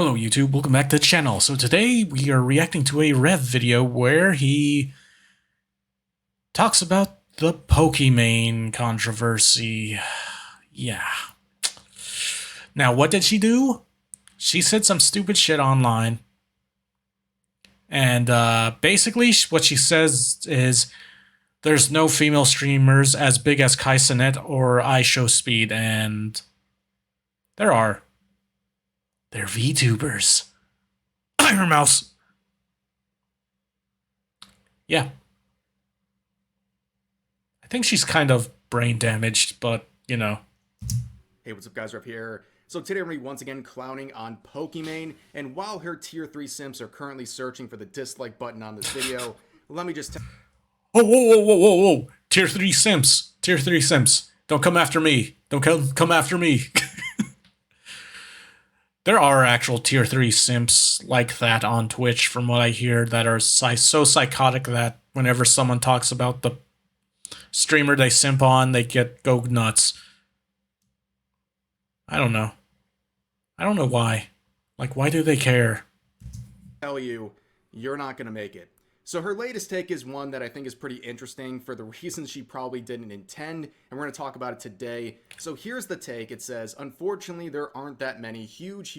Hello YouTube, welcome back to the channel. So today we are reacting to a Rev video where he talks about the Pokimane controversy. Yeah. Now what did she do? She said some stupid shit online. And basically what she says is there's no female streamers as big as Kai Cenat or ishowspeed, and there are. They're Vtubers. Iron Mouse. Yeah. I think she's kind of brain damaged, but, you know. Hey, what's up guys, Rev here. So today we're going to be once again clowning on Pokimane, and while her tier 3 simps are currently searching for the dislike button on this video, let me just tell Whoa. Tier 3 simps. Tier 3 simps. Don't come after me. Don't come after me. There are actual tier 3 simps like that on Twitch, from what I hear, that are so psychotic that whenever someone talks about the streamer they simp on, they go nuts. I don't know. I don't know why. Like, why do they care? you, you're not going to make it. So her latest take is one that I think is pretty interesting for the reasons she probably didn't intend, and we're going to talk about it today. So here's the take. It says, unfortunately, there aren't that many huge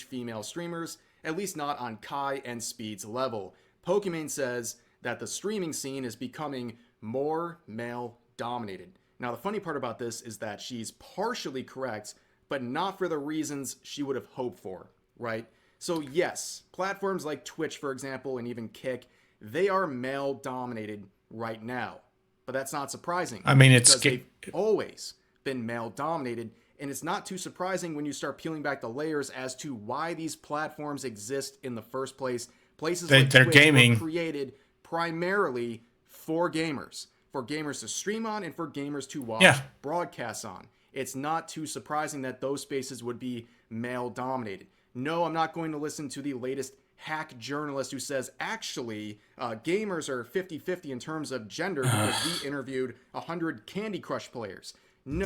female streamers, at least not on Kai and Speed's level. Pokimane says that the streaming scene is becoming more male-dominated. Now, the funny part about this is that she's partially correct, but not for the reasons she would have hoped for, right? So yes, platforms like Twitch, for example, and even Kick, they are male-dominated right now. But that's not surprising. I mean, because they've always been male-dominated, and it's not too surprising when you start peeling back the layers as to why these platforms exist in the first place. Places like they're Twitch gaming. were created primarily for gamers to stream on and for gamers to watch broadcasts on. It's not too surprising that those spaces would be male-dominated. No, I'm not going to listen to the latest hack journalist who says, actually, gamers are 50-50 in terms of gender because we interviewed 100 Candy Crush players. No.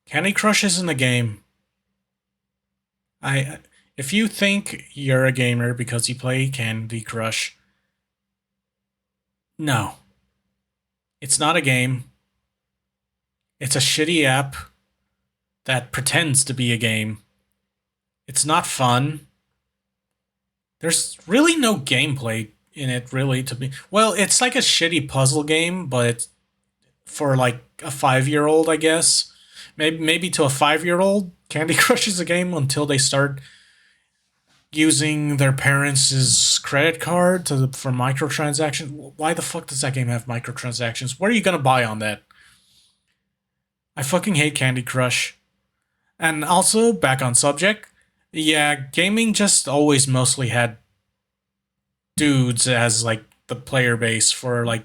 Candy Crush isn't a game. If you think you're a gamer because you play Candy Crush, no. It's not a game. It's a shitty app that pretends to be a game. It's not fun. There's really no gameplay in it, really, to be... Well, it's like a shitty puzzle game, but it's for, like, a 5-year-old, I guess. Maybe to a 5-year-old, Candy Crush is a game until they start using their parents' credit card for microtransactions. Why the fuck does that game have microtransactions? What are you gonna buy on that? I fucking hate Candy Crush. And also, back on subject, yeah, gaming just always mostly had dudes as, like, the player base for, like,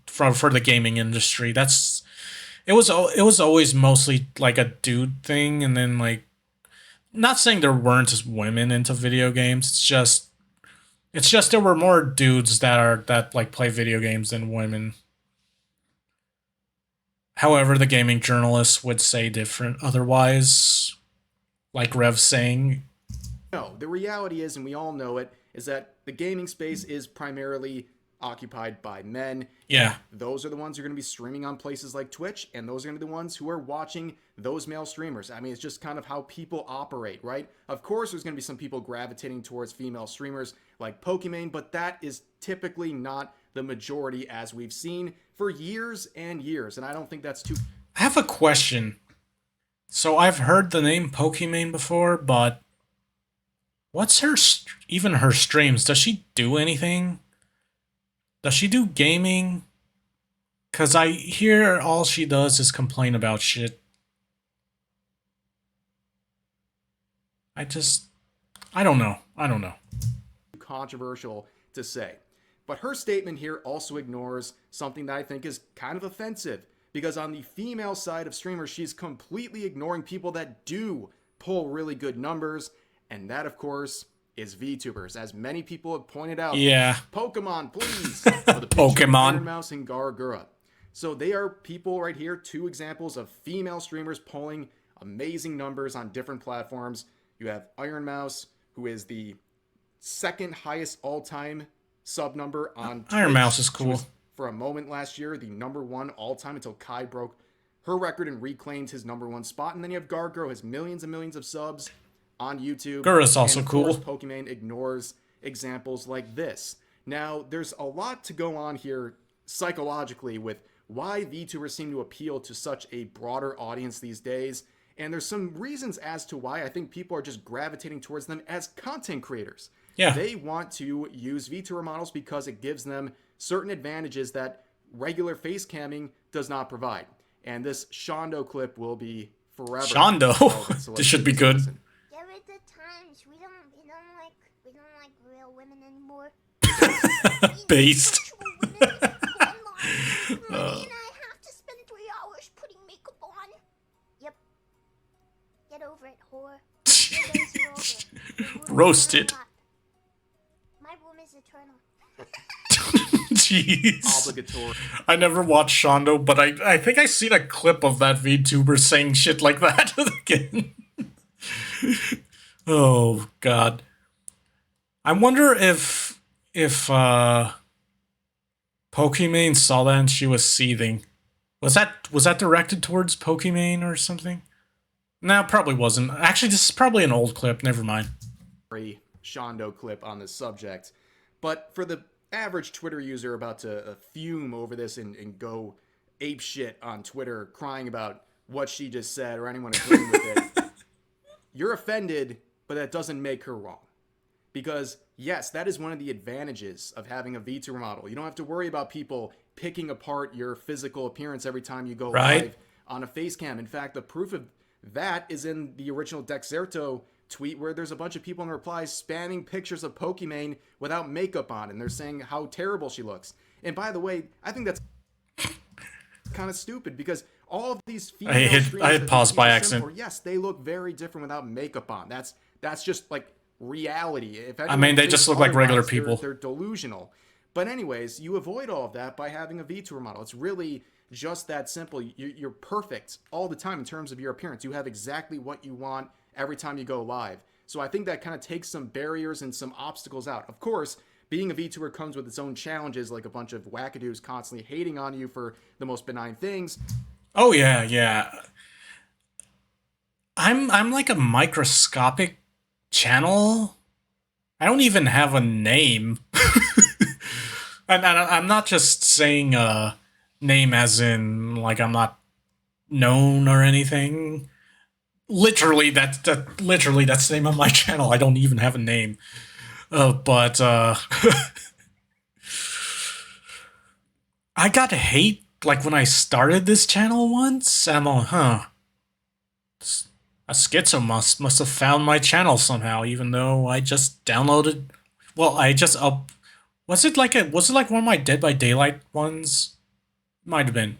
for the gaming industry. It was always mostly, like, a dude thing, and then, like, not saying there weren't just women into video games, it's just there were more dudes that like play video games than women. However, the gaming journalists would say different otherwise. Like Rev saying. No, the reality is, and we all know it, is that the gaming space is primarily occupied by men. Yeah. Those are the ones who are going to be streaming on places like Twitch, and those are going to be the ones who are watching those male streamers. I mean, it's just kind of how people operate, right? Of course, there's going to be some people gravitating towards female streamers like Pokimane, but that is typically not the majority, as we've seen for years and years, and I don't think that's too... I have a question. So I've heard the name Pokimane before, but what's even her streams? Does she do anything? Does she do gaming? Because I hear all she does is complain about shit. I don't know. Controversial to say. But her statement here also ignores something that I think is kind of offensive. Because on the female side of streamers, she's completely ignoring people that do pull really good numbers. And that, of course, is VTubers. As many people have pointed out. Yeah. Pokemon, please. Pokemon. Iron Mouse and Gargura. So they are people right here. 2 examples of female streamers pulling amazing numbers on different platforms. You have Iron Mouse, who is the second highest all-time sub number on Twitch. Iron Mouse is cool. For a moment last year, the number one all-time until Kai broke her record and reclaimed his number one spot. And then you have Gargro, has millions and millions of subs on YouTube. Gura's also and of cool. course, Pokimane ignores examples like this. Now, there's a lot to go on here psychologically with why VTubers seem to appeal to such a broader audience these days. And there's some reasons as to why I think people are just gravitating towards them as content creators. Yeah. They want to use VTuber models because it gives them certain advantages that regular face camming does not provide. And this Shondo clip will be forever. Shondo? So This should be good. listen. There are the times we don't like real women anymore. Based. Actual women online. And I have to spend 3 hours putting makeup on. Yep. Get over it, whore. Your days are over. Your room is Roasted. hot. My room is eternal. Jeez. Obligatory. I never watched Shondo, but I think I seen a clip of that VTuber saying shit like that again. Oh god. I wonder if Pokimane saw that and she was seething. Was that directed towards Pokimane or something? No, probably wasn't. Actually, this is probably an old clip. Never mind. Shondo clip on this subject. But for the average Twitter user about to fume over this and go ape shit on Twitter crying about what she just said or anyone agreeing with it, you're offended, but that doesn't make her wrong. Because, yes, that is one of the advantages of having a VTuber model. You don't have to worry about people picking apart your physical appearance every time you go live on a face cam. In fact, the proof of that is in the original Dexerto tweet where there's a bunch of people in replies spamming pictures of Pokimane without makeup on, and they're saying how terrible she looks. And by the way, I think that's kind of stupid because all of these female I hit pause by accident. Yes, they look very different without makeup on. That's just like reality. If I mean, they just look like regular people. They're delusional. But anyways, you avoid all of that by having a VTuber model. It's really just that simple. You're perfect all the time in terms of your appearance. You have exactly what you want every time you go live. So I think that kind of takes some barriers and some obstacles out. Of course, being a VTuber comes with its own challenges, like a bunch of wackadoos constantly hating on you for the most benign things. Oh yeah. I'm like a microscopic channel. I don't even have a name. And I'm not just saying name as in like I'm not known or anything. Literally, that's the name of my channel. I don't even have a name. But I got hate like when I started this channel once. I'm like, a schizo must have found my channel somehow, even though I just downloaded. Well, I just was it like one of my Dead by Daylight ones? Might have been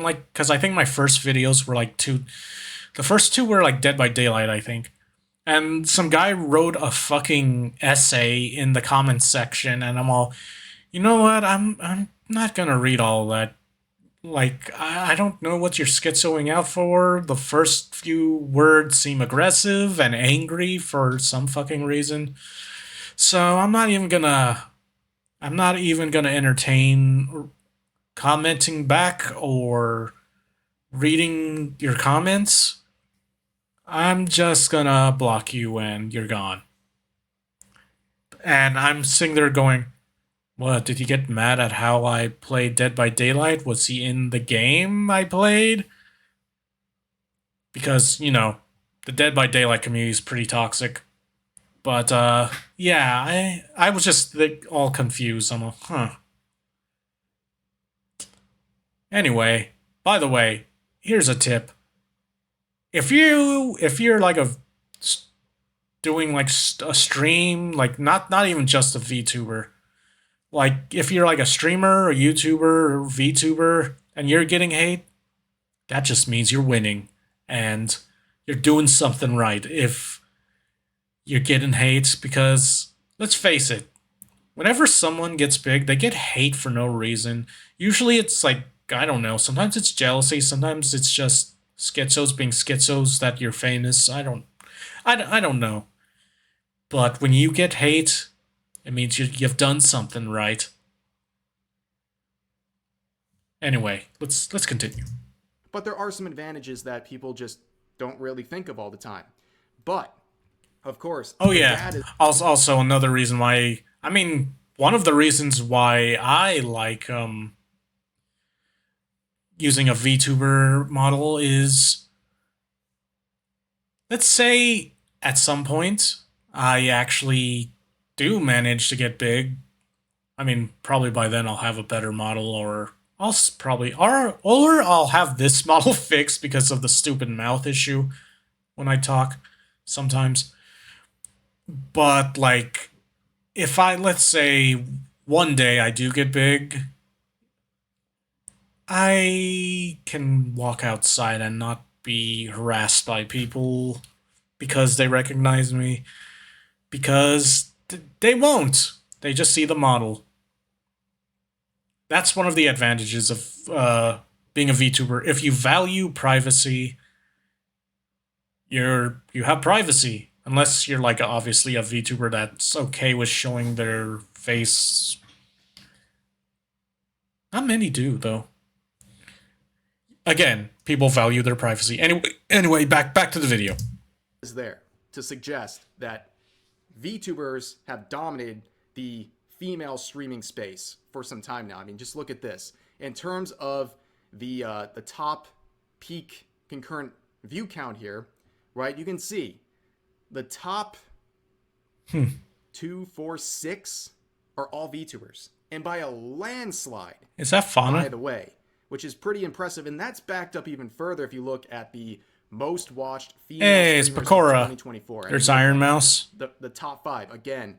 like, because I think my first videos were like the first two were like Dead by Daylight, I think. And some guy wrote a fucking essay in the comments section, and I'm all, you know what? I'm not gonna read all that. Like, I don't know what you're schizoing out for. The first few words seem aggressive and angry for some fucking reason. So I'm not even gonna entertain commenting back or reading your comments. I'm just gonna block you and you're gone. And I'm sitting there going, what, did he get mad at how I played Dead by Daylight? Was he in the game I played? Because, you know, the Dead by Daylight community is pretty toxic. But, yeah, I was just all confused. I'm like, Anyway, by the way, here's a tip. If you're like doing like a stream, like not even just a VTuber, like if you're like a streamer, a YouTuber, or VTuber, and you're getting hate, that just means you're winning and you're doing something right. If you're getting hate, because let's face it, whenever someone gets big, they get hate for no reason. Usually it's like, I don't know, sometimes it's jealousy, sometimes it's just schizos being schizos that you're famous. I don't know. But when you get hate, it means you've done something right. Anyway, let's continue. But there are some advantages that people just don't really think of all the time. But, of course, Oh yeah. Also another reason why, I mean, one of the reasons why I like using a VTuber model is, let's say at some point I actually do manage to get big. I mean, probably by then I'll have a better model, or I'll probably, or I'll have this model fixed because of the stupid mouth issue when I talk sometimes. But like, if I, let's say one day I do get big, I can walk outside and not be harassed by people because they recognize me, because they won't. They just see the model. That's one of the advantages of being a VTuber. If you value privacy, you have privacy. Unless you're like obviously a VTuber that's okay with showing their face. Not many do though. Again, people value their privacy. Anyway, back to the video. Is there to suggest that VTubers have dominated the female streaming space for some time now. I mean, just look at this. In terms of the top peak concurrent view count here, right? You can see the top 2, 4, 6 are all VTubers, and by a landslide. Is that Fauna? By the way, which is pretty impressive, and that's backed up even further if you look at the most watched female it's streamers Pokora. in 2024. There's Iron Mouse. The top 5, again,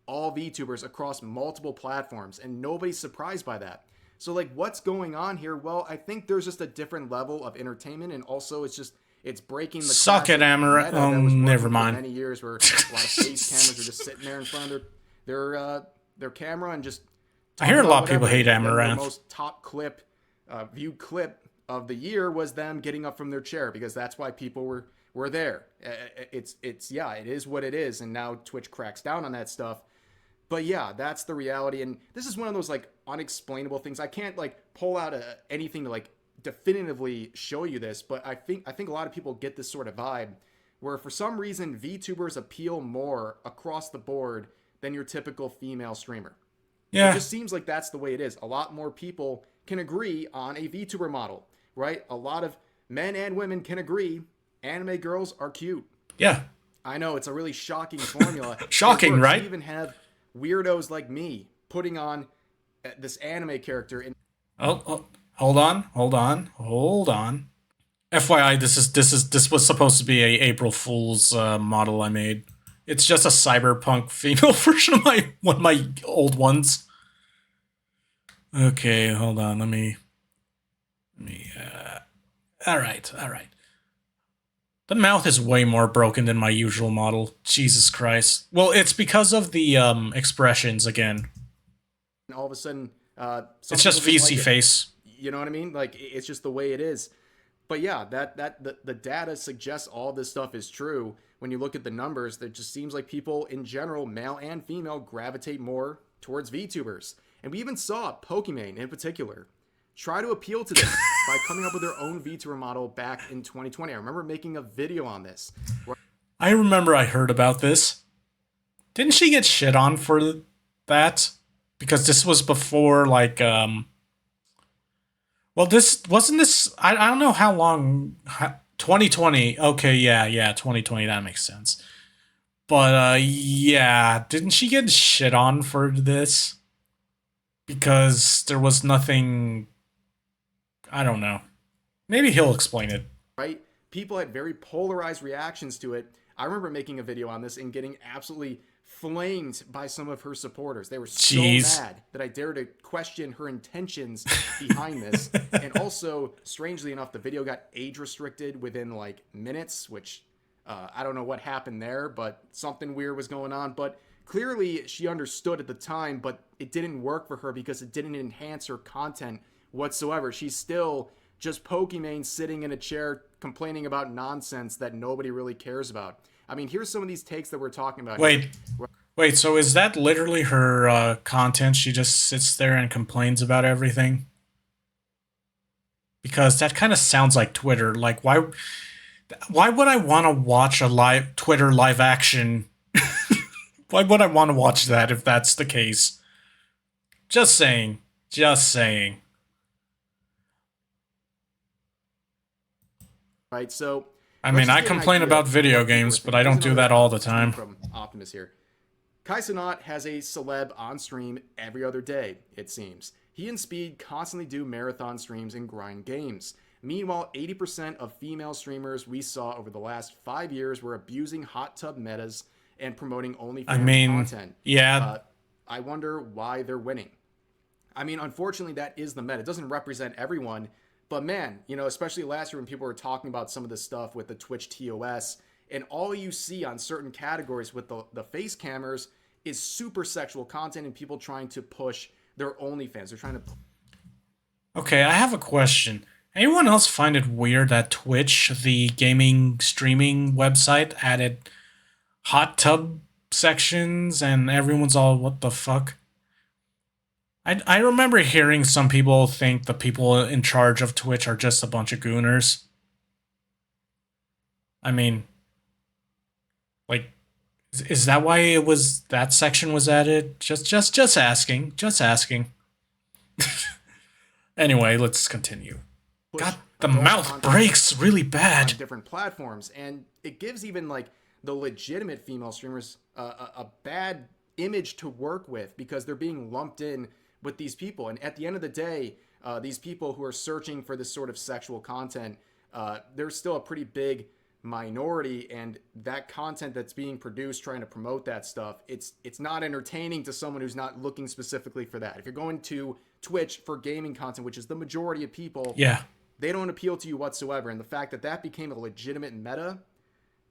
all VTubers across multiple platforms, and nobody's surprised by that. So, like, what's going on here? Well, I think there's just a different level of entertainment, and also it's breaking the Suck it, Amaranth. Never mind. For many years, where a lot of face cameras are just sitting there in front of their camera and just. I hear a lot of people hate Amaranth. The most top viewed clip of the year was them getting up from their chair, because that's why people were there. It is what it is, and now Twitch cracks down on that stuff. But yeah, that's the reality, and this is one of those like unexplainable things. I can't like pull out anything to like definitively show you this, but I think a lot of people get this sort of vibe where for some reason VTubers appeal more across the board than your typical female streamer. Yeah. It just seems like that's the way it is. A lot more people can agree on a VTuber model, right? A lot of men and women can agree anime girls are cute. Yeah. I know, it's a really shocking formula. Shocking, right? You even have weirdos like me putting on this anime character. Oh, hold on. FYI, this was supposed to be a April Fool's model I made. It's just a cyberpunk female version of one of my old ones. Okay, hold on. Let me. All right. The mouth is way more broken than my usual model. Jesus Christ. Well, it's because of the expressions again. And all of a sudden, it's just VC like face. You know what I mean? Like, it's just the way it is. But yeah, the data suggests all this stuff is true. When you look at the numbers, it just seems like people in general, male and female, gravitate more towards VTubers. And we even saw Pokimane in particular try to appeal to this by coming up with their own VTuber model back in 2020. I remember making a video on this. I remember I heard about this. Didn't she get shit on for that? Because this was before, like, well, this wasn't this. I don't know how long. 2020. Okay, yeah, 2020. That makes sense. But yeah, didn't she get shit on for this? Because there was nothing. I don't know. Maybe he'll explain it. Right? People had very polarized reactions to it. I remember making a video on this and getting absolutely flamed by some of her supporters. They were so mad that I dared to question her intentions behind this. And also, strangely enough, the video got age restricted within like minutes, which I don't know what happened there, but something weird was going on. But clearly she understood at the time, but it didn't work for her because it didn't enhance her content whatsoever. She's still just Pokimane sitting in a chair complaining about nonsense that nobody really cares about. I mean, here's some of these takes that we're talking about. Wait, Here. wait. So is that literally her content? She just sits there and complains about everything? Because that kind of sounds like Twitter. Like, why would I want to watch a live Twitter live action? Why would I want to watch that if that's the case? Just saying. Just saying. Right, so I mean, I complain about video games, but I don't do that all the time. From Optimus here. Kai Cenat has a celeb on stream every other day, it seems. He and Speed constantly do marathon streams and grind games. Meanwhile, 80% of female streamers we saw over the last 5 years were abusing hot tub metas and promoting OnlyFans content. Yeah. I wonder why they're winning. I mean, unfortunately, that is the meta. It doesn't represent everyone. But man, you know, especially last year when people were talking about some of this stuff with the Twitch TOS, and all you see on certain categories with the face cammers is super sexual content and people trying to push their OnlyFans. They're trying to... Okay, I have a question. Anyone else find it weird that Twitch, the gaming streaming website, added hot tub sections and everyone's all, what the fuck? I remember hearing some people think the people in charge of Twitch are just a bunch of gooners. I mean, like, is that why that section was added? Just asking. Just asking. Anyway, let's continue. God, the mouth breaks really bad. On different platforms, and it gives even like the legitimate female streamers a bad image to work with because they're being lumped in with these people. And at the end of the day, these people who are searching for this sort of sexual content, there's still a pretty big minority, and that content that's being produced trying to promote that stuff, it's not entertaining to someone who's not looking specifically for that. If you're going to Twitch for gaming content, which is the majority of people, yeah, they don't appeal to you whatsoever. And the fact that that became a legitimate meta,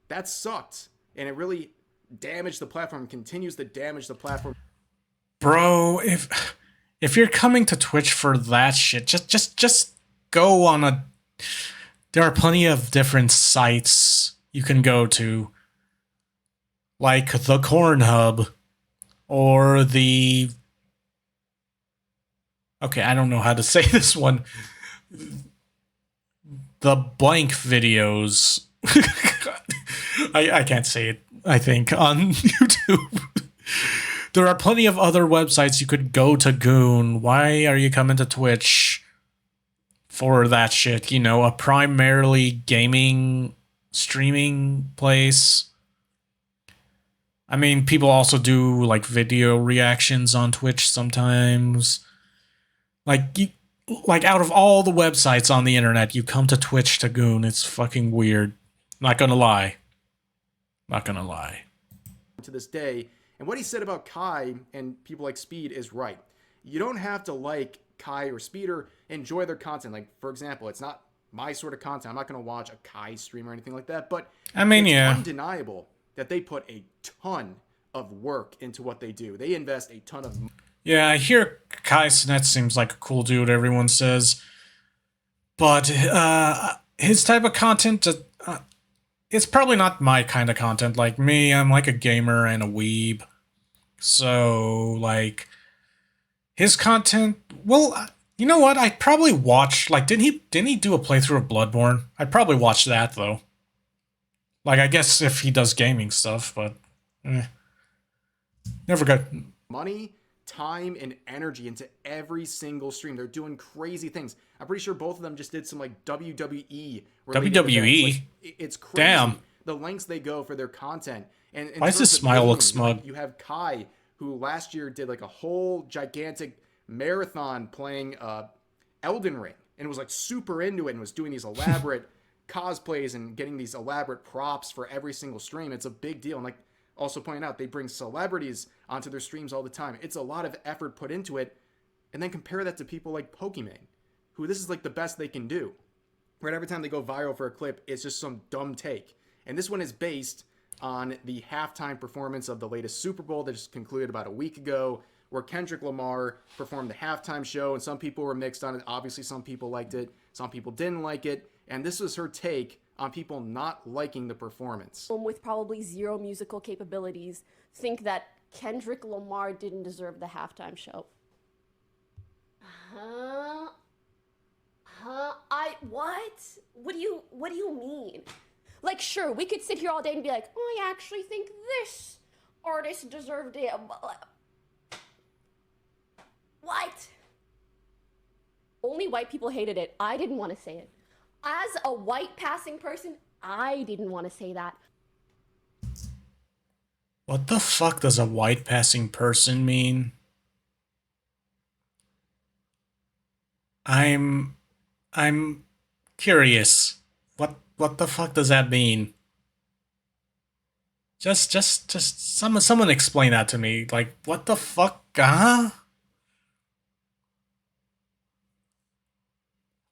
that sucked, and it really damaged the platform, continues to damage the platform. Bro, if you're coming to Twitch for that shit, just go on a... There are plenty of different sites you can go to, like the Corn Hub, or the... Okay, I don't know how to say this one. The blank videos. I can't say it, I think, on YouTube. There are plenty of other websites you could go to goon. Why are you coming to Twitch for that shit? You know, a primarily gaming streaming place. I mean, people also do like video reactions on Twitch sometimes. Like out of all the websites on the internet, you come to Twitch to goon. It's fucking weird. Not gonna lie. Not gonna lie. To this day, and what he said about Kai and people like Speed is right. You don't have to like Kai or Speed or enjoy their content. Like, for example, it's not my sort of content. I'm not going to watch a Kai stream or anything like that. But I mean, it's yeah, undeniable that they put a ton of work into what they do. They invest a ton of... Yeah, I hear Kai Cenat seems like a cool dude, everyone says. But his type of content... it's probably not my kind of content. Like me, I'm like a gamer and a weeb. So, like, his content, well, you know what? I probably watched, like, didn't he do a playthrough of Bloodborne? I'd probably watch that, though. Like, I guess if he does gaming stuff, but, never got... money, time, and energy into every single stream. They're doing crazy things. I'm pretty sure both of them just did some, like, WWE. WWE? Like, it's crazy. Damn. The lengths they go for their content. And why does his smile look smug? You have Kai, who last year did, like, a whole gigantic marathon playing Elden Ring. And was, like, super into it and was doing these elaborate cosplays and getting these elaborate props for every single stream. It's a big deal. And, like, also pointing out, they bring celebrities onto their streams all the time. It's a lot of effort put into it. And then compare that to people like Pokimane, who this is like the best they can do. Right, every time they go viral for a clip, it's just some dumb take. And this one is based on the halftime performance of the latest Super Bowl that just concluded about a week ago, where Kendrick Lamar performed the halftime show, and some people were mixed on it. Obviously, some people liked it, some people didn't like it. And this was her take on people not liking the performance. With probably zero musical capabilities think that Kendrick Lamar didn't deserve the halftime show. What? What do you mean? Like, sure, we could sit here all day and be like, I actually think this artist deserved it. What? Only white people hated it. I didn't want to say it. As a white passing person, I didn't want to say that. What the fuck does a white passing person mean? I'm curious. What the fuck does that mean? Just someone explain that to me. Like, what the fuck, huh?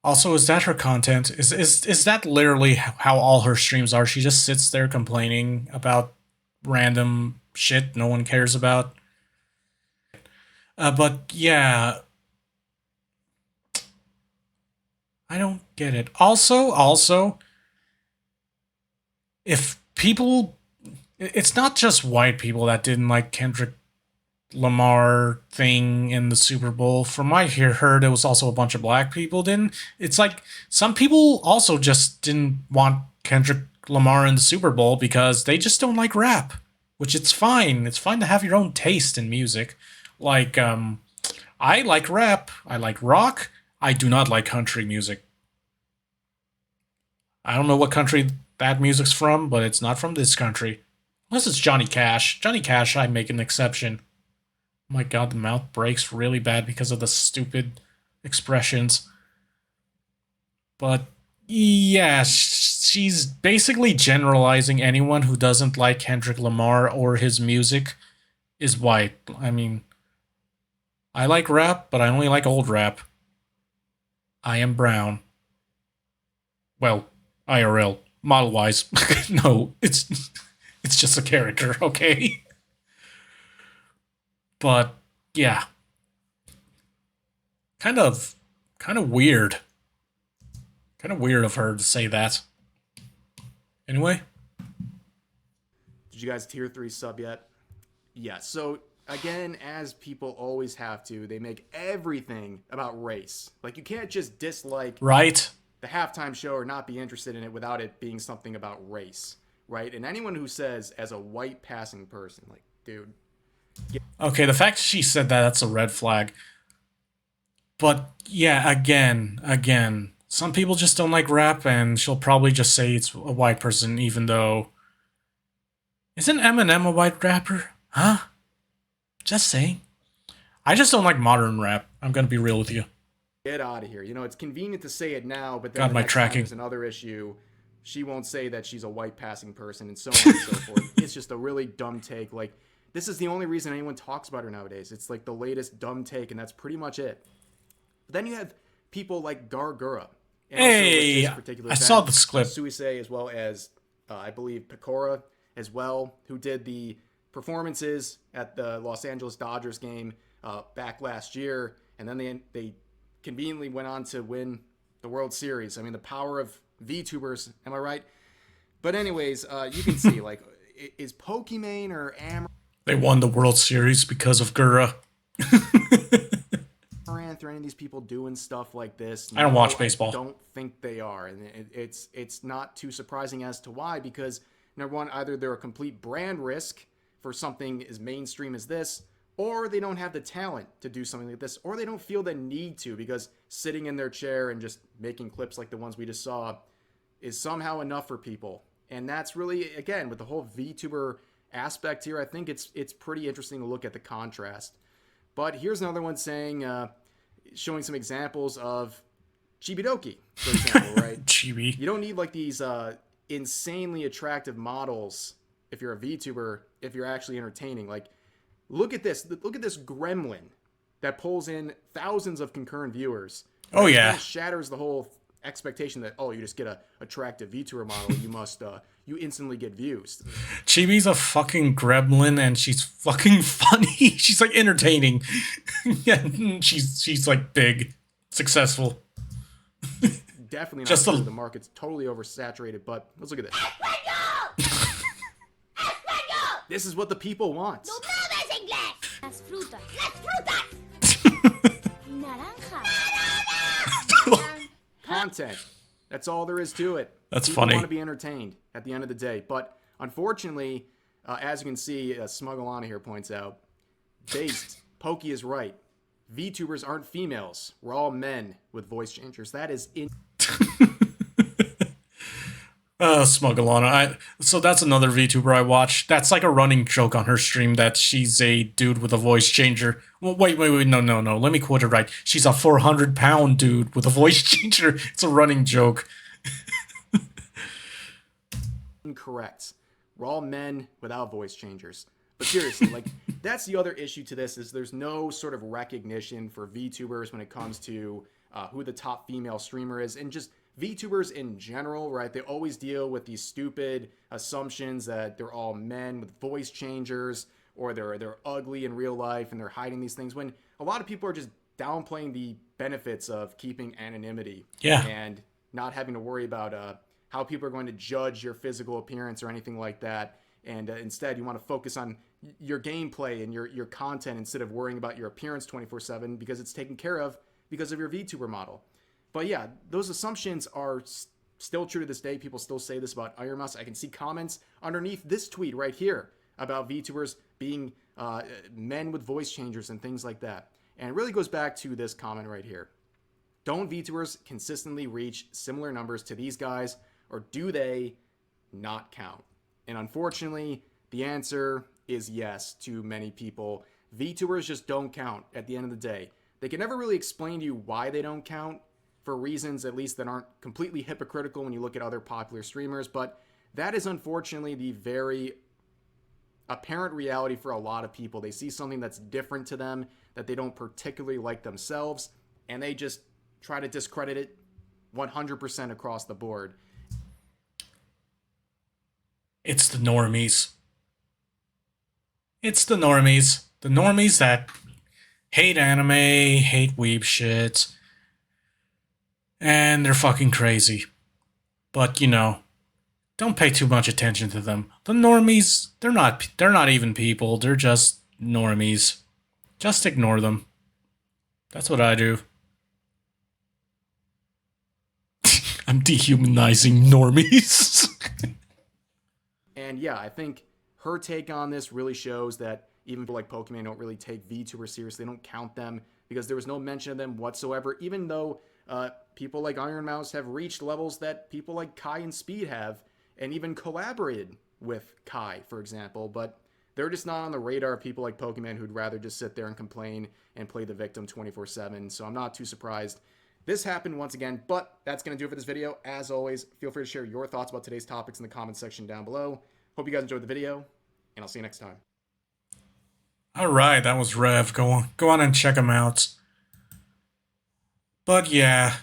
Also, is that her content? Is that literally how all her streams are? She just sits there complaining about random shit no one cares about. But yeah, I don't get it. Also, if people, it's not just white people that didn't like Kendrick Lamar thing in the Super Bowl. From what I heard, it was also a bunch of black people didn't. It's like some people also just didn't want Kendrick Lamar in the Super Bowl because they just don't like rap, which it's fine. It's fine to have your own taste in music. Like, I like rap. I like rock. I do not like country music. I don't know what country that music's from, but it's not from this country. Unless it's Johnny Cash. Johnny Cash, I make an exception. Oh my god, the mouth breaks really bad because of the stupid expressions. But yeah, she's basically generalizing anyone who doesn't like Kendrick Lamar or his music is white. I mean, I like rap, but I only like old rap. I am brown. Well, IRL, model-wise. No, it's just a character, okay? But yeah, kind of weird. Kind of weird of her to say that. Anyway, Did you guys tier 3 sub yet? Yeah. So again, as people always have to, they make everything about race. Like, you can't just dislike right? the halftime show or not be interested in it without it being something about race, right? And anyone who says as a white passing person, like, dude. Okay, the fact she said that, that's a red flag. But yeah, again, some people just don't like rap, and she'll probably just say it's a white person, even though... Isn't Eminem a white rapper? Huh? Just saying. I just don't like modern rap. I'm gonna be real with you. Get out of here. You know, it's convenient to say it now, but then God, the my next time tracking. there's another issue, she won't say that she's a white passing person, and so on and so forth. It's just a really dumb take. Like, this is the only reason anyone talks about her nowadays. It's like the latest dumb take, and that's pretty much it. But then you have people like Gargura. And Hey, also with this particular I event, saw this clip. Suisei, as well as, I believe, Pecora as well, who did the performances at the Los Angeles Dodgers game back last year. And then they conveniently went on to win the World Series. I mean, the power of VTubers, am I right? But anyways, you can see, like, is Pokimane or Amaranth They won the World Series because of Gura. or any of these people doing stuff like this? I don't watch No, baseball. I don't think they are. And it's not too surprising as to why, because, number one, either they're a complete brand risk for something as mainstream as this, or they don't have the talent to do something like this, or they don't feel the need to, because sitting in their chair and just making clips like the ones we just saw is somehow enough for people. And that's really, again, with the whole VTuber aspect here, I think it's pretty interesting to look at the contrast. But here's another one saying, showing some examples of Chibidoki, for example, right? Chibi. You don't need like these insanely attractive models if you're a VTuber, if you're actually entertaining. Like, look at this gremlin that pulls in thousands of concurrent viewers. Oh, It yeah. kinda shatters the whole expectation that, oh, you just get a attractive VTuber model, you must you instantly get views. Chibi's a fucking gremlin, and she's fucking funny. She's like entertaining. Yeah, she's like big, successful. definitely not Just true. a- The market's totally oversaturated, but let's look at this. This is what the people want. No hablas inglés. Las frutas. Las frutas. Naranja. Content. That's all there is to it. That's People funny. want to be entertained at the end of the day. But unfortunately, as you can see, Smugglana here points out, based, Pokey is right. VTubers aren't females. We're all men with voice changers. That is in. Smugglana. So that's another VTuber I watch. That's like a running joke on her stream that she's a dude with a voice changer. Well, wait, no. Let me quote it right. She's a 400-pound dude with a voice changer. It's a running joke. Incorrect. We're all men without voice changers. But seriously, like, that's the other issue to this, is there's no sort of recognition for VTubers when it comes to who the top female streamer is, and just VTubers in general, right? They always deal with these stupid assumptions that they're all men with voice changers, or they're ugly in real life and they're hiding these things, when a lot of people are just downplaying the benefits of keeping anonymity. Yeah. And not having to worry about how people are going to judge your physical appearance or anything like that. And instead, you want to focus on your gameplay and your content instead of worrying about your appearance 24/7, because it's taken care of because of your VTuber model. But yeah, those assumptions are still true to this day. People still say this about Iron Mouse. I can see comments underneath this tweet right here about VTubers being men with voice changers and things like that. And it really goes back to this comment right here. Don't VTubers consistently reach similar numbers to these guys, or do they not count? And unfortunately, the answer is yes to many people. VTubers just don't count at the end of the day. They can never really explain to you why they don't count, for reasons at least that aren't completely hypocritical when you look at other popular streamers, but that is unfortunately the very apparent reality for a lot of people. They see something that's different to them, that they don't particularly like themselves, and they just try to discredit it 100% across the board. It's the normies. It's the normies. The normies that hate anime, hate weeb shit, and they're fucking crazy. But, you know, don't pay too much attention to them. The normies, they're not even people. They're just normies. Just ignore them. That's what I do. I'm dehumanizing normies. And yeah, I think her take on this really shows that even people like Pokimane don't really take VTubers seriously. They don't count them because there was no mention of them whatsoever, even though people like Iron Mouse have reached levels that people like Kai and Speed have, and even collaborated with Kai, for example. But they're just not on the radar of people like Pokimane, who'd rather just sit there and complain and play the victim 24/7. So I'm not too surprised this happened once again. But that's going to do it for this video. As always, feel free to share your thoughts about today's topics in the comments section down below. Hope you guys enjoyed the video, and I'll see you next time. All right, that was Rev. Go on and check him out. But yeah.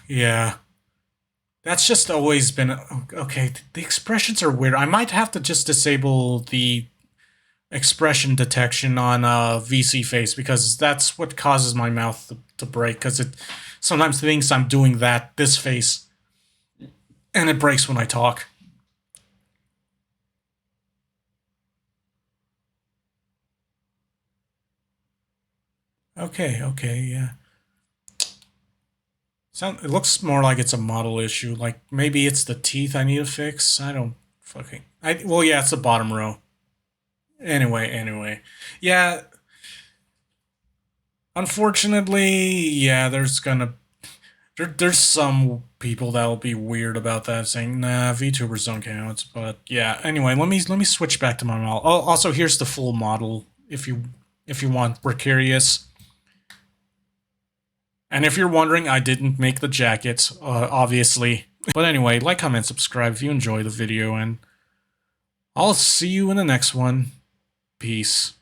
That's just always been... Okay, the expressions are weird. I might have to just disable the expression detection on VC Face, because that's what causes my mouth to break, because it sometimes thinks I'm doing this face, and it breaks when I talk. Okay, yeah. It looks more like it's a model issue. Like, maybe it's the teeth I need to fix. I don't fucking... well, yeah, it's the bottom row. Anyway. Yeah. Unfortunately, yeah, there's some people that'll be weird about that, saying, nah, VTubers don't count. But yeah, anyway, let me switch back to my model. Oh, also, here's the full model, if you we're curious. And if you're wondering, I didn't make the jacket, obviously. But anyway, like, comment, subscribe if you enjoy the video, and I'll see you in the next one. Peace.